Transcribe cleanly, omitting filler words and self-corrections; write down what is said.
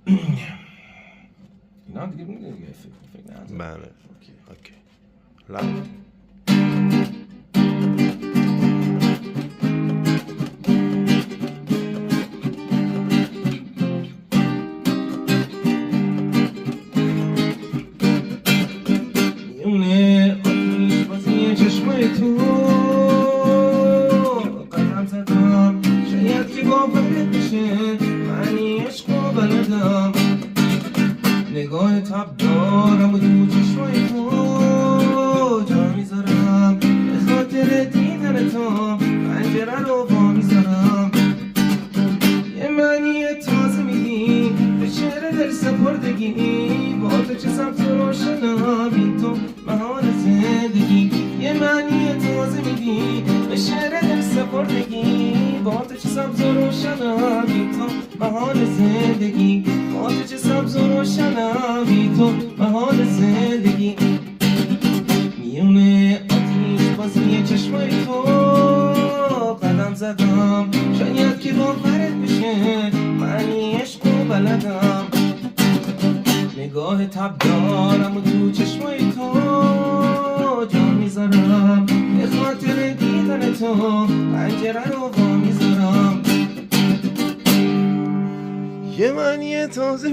اینا دیگه میگه فکر نداره. بله اوکی لایو میونه آتیش بازی چشمای تو قدم زدم شاید که باورت بشه معنی عشقو بلدم نگاه تب دارم و تو چشمای تو جا میذارم به خاطر دیدن تو پنجره رو وا میذارم یه معنی تازه میدی به شعر دل سپردگی با تو چه سبز و روشنم بی تو بهار زندگی یه معنی تازه میدی به شعر دل سپردگی با تو چه سبز و روشنم بی تو بهار زندگی با تو چه سبز و روشنم بی تو بهار زندگی میونه آتیش بازی چشمای تو قدم زدم شاید که باورت بشه معنی عشقو بلدم نگاه تب دارم و تو چشمای تو جا میذارم به خاطر دیدن تو پنجره رو وا میذارم یه معنی تازه